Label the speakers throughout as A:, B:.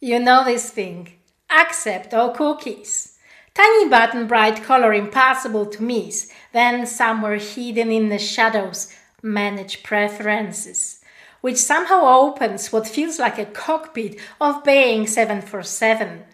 A: You know this thing. Accept all cookies. Tiny button, bright color, impossible to miss. Then somewhere hidden in the shadows, manage preferences, which somehow opens what feels like a cockpit of Boeing 747.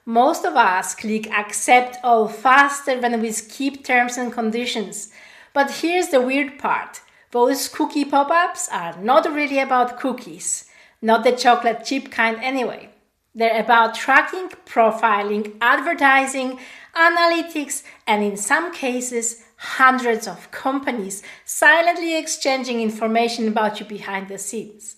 A: Most of us click accept all faster when we skip terms and conditions. But here's the weird part. Those cookie pop-ups are not really about cookies. Not the chocolate chip kind anyway. They're about tracking, profiling, advertising, analytics, and in some cases, hundreds of companies silently exchanging information about you behind the scenes.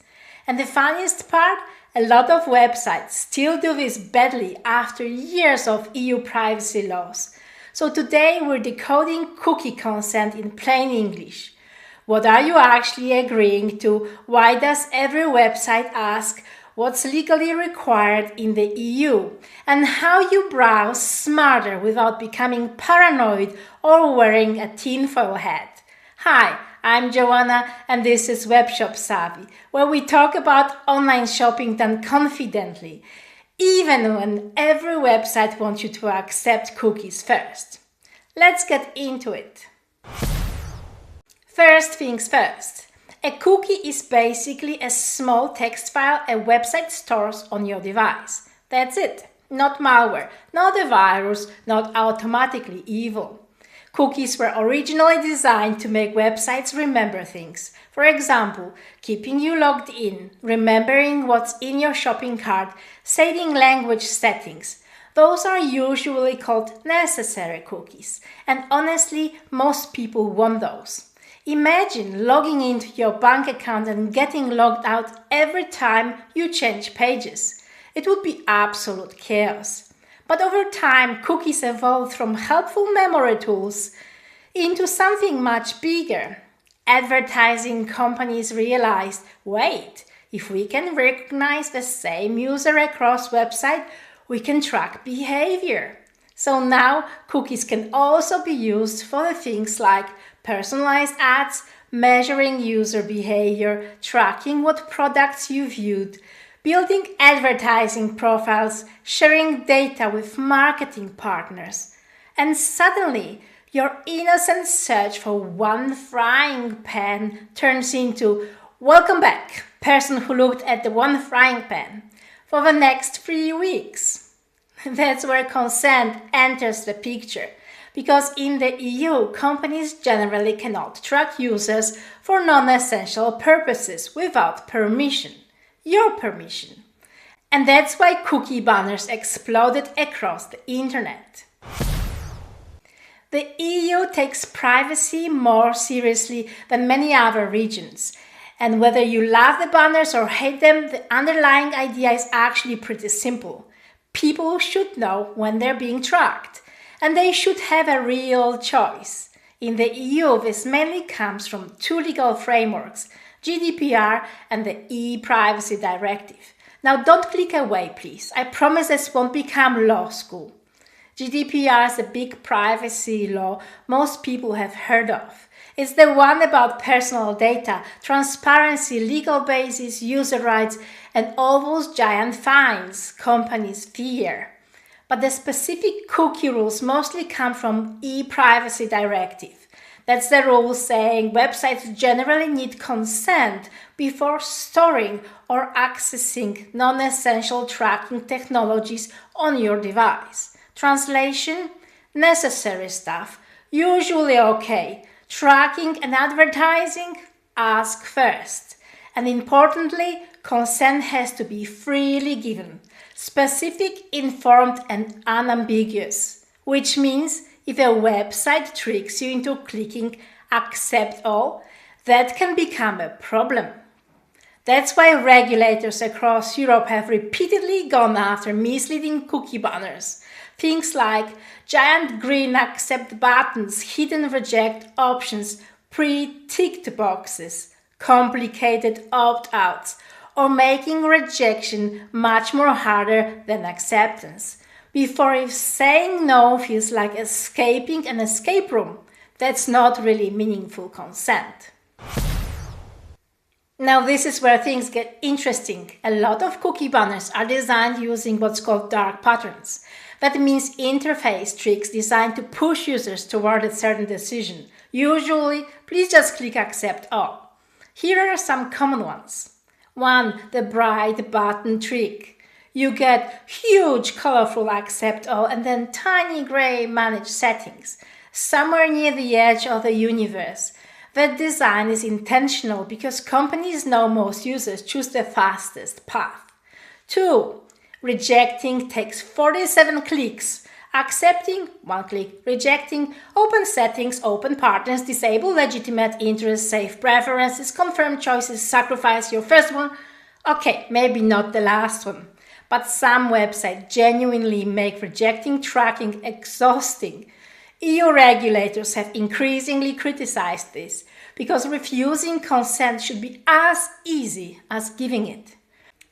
A: And the funniest part? A lot of websites still do this badly after years of EU privacy laws. So today we're decoding cookie consent in plain English. What are you actually agreeing to? Why does every website ask what's legally required in the EU? And how you browse smarter without becoming paranoid or wearing a tinfoil hat? Hi, I'm Joanna and this is WebshopSavvy, where we talk about online shopping done confidently, even when every website wants you to accept cookies first. Let's get into it. First things first. A cookie is basically a small text file a website stores on your device. That's it. Not malware, not a virus, not automatically evil. Cookies were originally designed to make websites remember things. For example, keeping you logged in, remembering what's in your shopping cart, setting language settings. Those are usually called necessary cookies, and honestly, most people want those. Imagine logging into your bank account and getting logged out every time you change pages. It would be absolute chaos. But over time, cookies evolved from helpful memory tools into something much bigger. Advertising companies realized, wait, if we can recognize the same user across websites, we can track behavior. So now, cookies can also be used for the things like personalized ads, measuring user behavior, tracking what products you viewed, building advertising profiles, sharing data with marketing partners. And suddenly, your innocent search for one frying pan turns into, welcome back, person who looked at the one frying pan, for the next 3 weeks. That's where consent enters the picture. Because in the EU, companies generally cannot track users for non-essential purposes without permission. Your permission. And that's why cookie banners exploded across the internet. The EU takes privacy more seriously than many other regions. And whether you love the banners or hate them, the underlying idea is actually pretty simple. People should know when they're being tracked. And they should have a real choice. In the EU, this mainly comes from two legal frameworks, GDPR and the ePrivacy directive. Now don't click away, please. I promise this won't become law school. GDPR is a big privacy law most people have heard of. It's the one about personal data, transparency, legal basis, user rights, and all those giant fines companies fear. But the specific cookie rules mostly come from ePrivacy directive. That's the rule saying websites generally need consent before storing or accessing non-essential tracking technologies on your device. Translation: necessary stuff, usually okay. Tracking and advertising, ask first. And importantly, consent has to be freely given. Specific, informed, and unambiguous, which means if a website tricks you into clicking accept all, that can become a problem. That's why regulators across Europe have repeatedly gone after misleading cookie banners. Things like giant green accept buttons, hidden reject options, pre-ticked boxes, complicated opt-outs, or making rejection much more harder than acceptance. Before, if saying no feels like escaping an escape room, that's not really meaningful consent. Now this is where things get interesting. A lot of cookie banners are designed using what's called dark patterns. That means interface tricks designed to push users toward a certain decision. Usually, please just click accept all. Here are some common ones. 1. The bright button trick. You get huge colorful accept all and then tiny gray manage settings, somewhere near the edge of the universe. That design is intentional because companies know most users choose the fastest path. 2. Rejecting takes 47 clicks. Accepting, 1 click. Rejecting, open settings, open partners, disable legitimate interests, save preferences, confirm choices, sacrifice your first one. Okay, maybe not the last one. But some websites genuinely make rejecting tracking exhausting. EU regulators have increasingly criticized this because refusing consent should be as easy as giving it.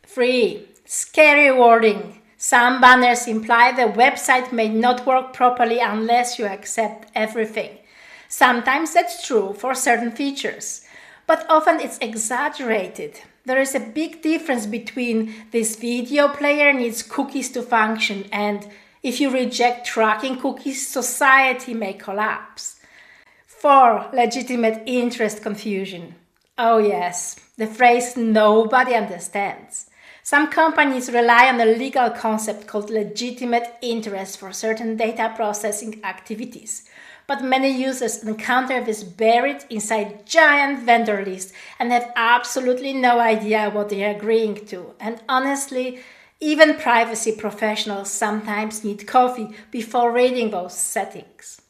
A: 3. Scary wording. Some banners imply the website may not work properly unless you accept everything. Sometimes that's true for certain features, but often it's exaggerated. There is a big difference between this video player needs cookies to function and if you reject tracking cookies, society may collapse. 4. Legitimate interest confusion. Oh yes, the phrase nobody understands. Some companies rely on a legal concept called legitimate interest for certain data processing activities. But many users encounter this buried inside giant vendor lists and have absolutely no idea what they are agreeing to. And honestly, even privacy professionals sometimes need coffee before reading those settings.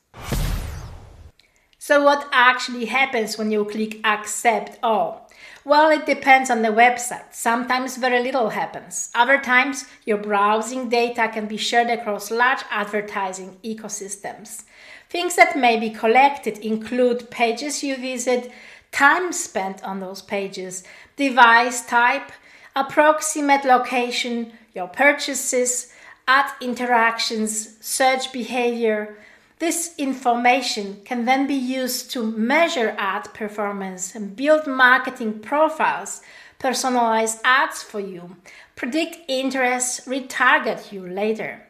A: So what actually happens when you click accept all? Well, it depends on the website. Sometimes very little happens. Other times, your browsing data can be shared across large advertising ecosystems. Things that may be collected include pages you visit, time spent on those pages, device type, approximate location, your purchases, ad interactions, search behavior. This information can then be used to measure ad performance and build marketing profiles, personalize ads for you, predict interests, retarget you later.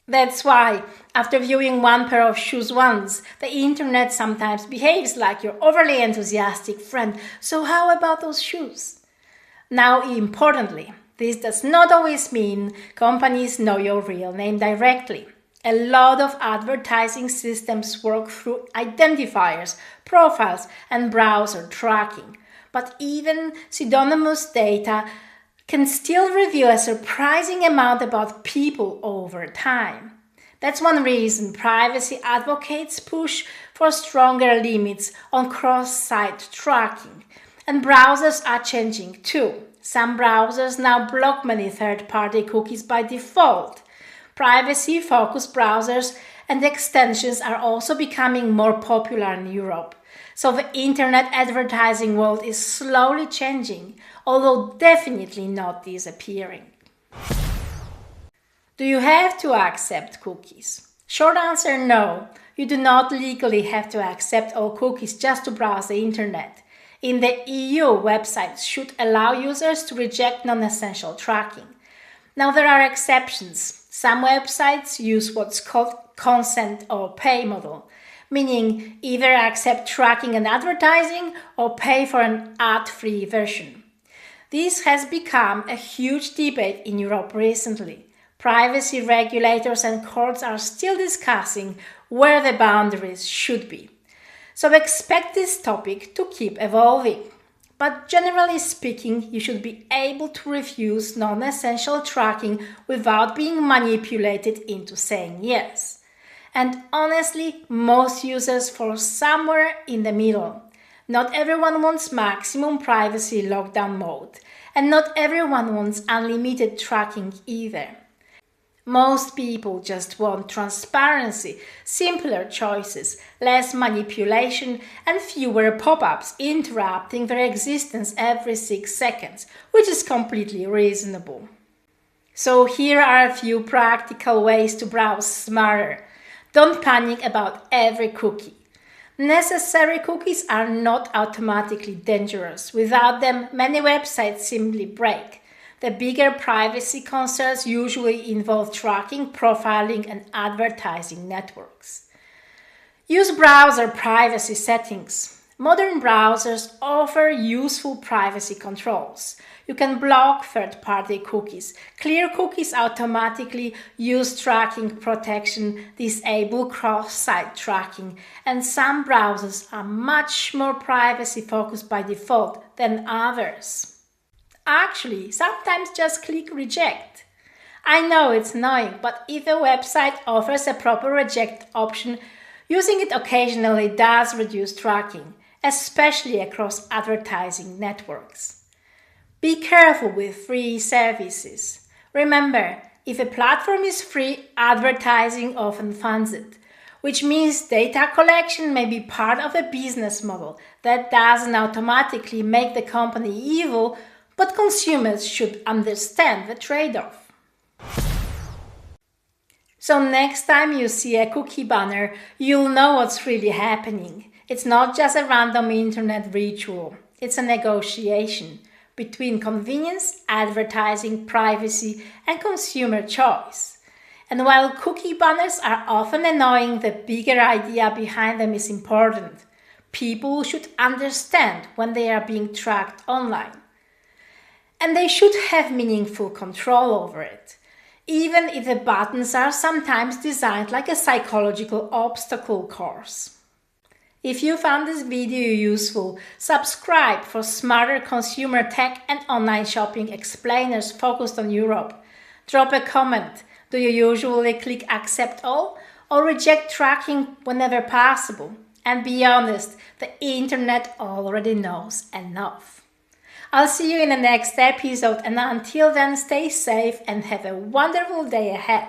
A: That's why, after viewing one pair of shoes once, the internet sometimes behaves like your overly enthusiastic friend. So how about those shoes? Now, importantly, this does not always mean companies know your real name directly. A lot of advertising systems work through identifiers, profiles, and browser tracking. But even pseudonymous data can still reveal a surprising amount about people over time. That's one reason privacy advocates push for stronger limits on cross-site tracking. And browsers are changing too. Some browsers now block many third-party cookies by default. Privacy-focused browsers and extensions are also becoming more popular in Europe. So the internet advertising world is slowly changing, although definitely not disappearing. Do you have to accept cookies? Short answer, no. You do not legally have to accept all cookies just to browse the internet. In the EU, websites should allow users to reject non-essential tracking. Now there are exceptions. Some websites use what's called consent or pay model, meaning either accept tracking and advertising or pay for an ad-free version. This has become a huge debate in Europe recently. Privacy regulators and courts are still discussing where the boundaries should be. So expect this topic to keep evolving. But generally speaking, you should be able to refuse non-essential tracking without being manipulated into saying yes. And honestly, most users fall somewhere in the middle. Not everyone wants maximum privacy lockdown mode, and not everyone wants unlimited tracking either. Most people just want transparency, simpler choices, less manipulation, and fewer pop-ups interrupting their existence every 6 seconds, which is completely reasonable. So here are a few practical ways to browse smarter. Don't panic about every cookie. Necessary cookies are not automatically dangerous. Without them, many websites simply break. The bigger privacy concerns usually involve tracking, profiling, and advertising networks. Use browser privacy settings. Modern browsers offer useful privacy controls. You can block third-party cookies, clear cookies automatically, use tracking protection, disable cross-site tracking, and some browsers are much more privacy-focused by default than others. Actually, sometimes just click reject. I know it's annoying, but if a website offers a proper reject option, using it occasionally does reduce tracking, especially across advertising networks. Be careful with free services. Remember, if a platform is free, advertising often funds it, which means data collection may be part of a business model. That doesn't automatically make the company evil, but consumers should understand the trade-off. So next time you see a cookie banner, you'll know what's really happening. It's not just a random internet ritual. It's a negotiation between convenience, advertising, privacy, and consumer choice. And while cookie banners are often annoying, the bigger idea behind them is important. People should understand when they are being tracked online. And they should have meaningful control over it, even if the buttons are sometimes designed like a psychological obstacle course. If you found this video useful, subscribe for smarter consumer tech and online shopping explainers focused on Europe. Drop a comment. Do you usually click accept all or reject tracking whenever possible? And be honest, the internet already knows enough. I'll see you in the next episode, and until then, stay safe and have a wonderful day ahead.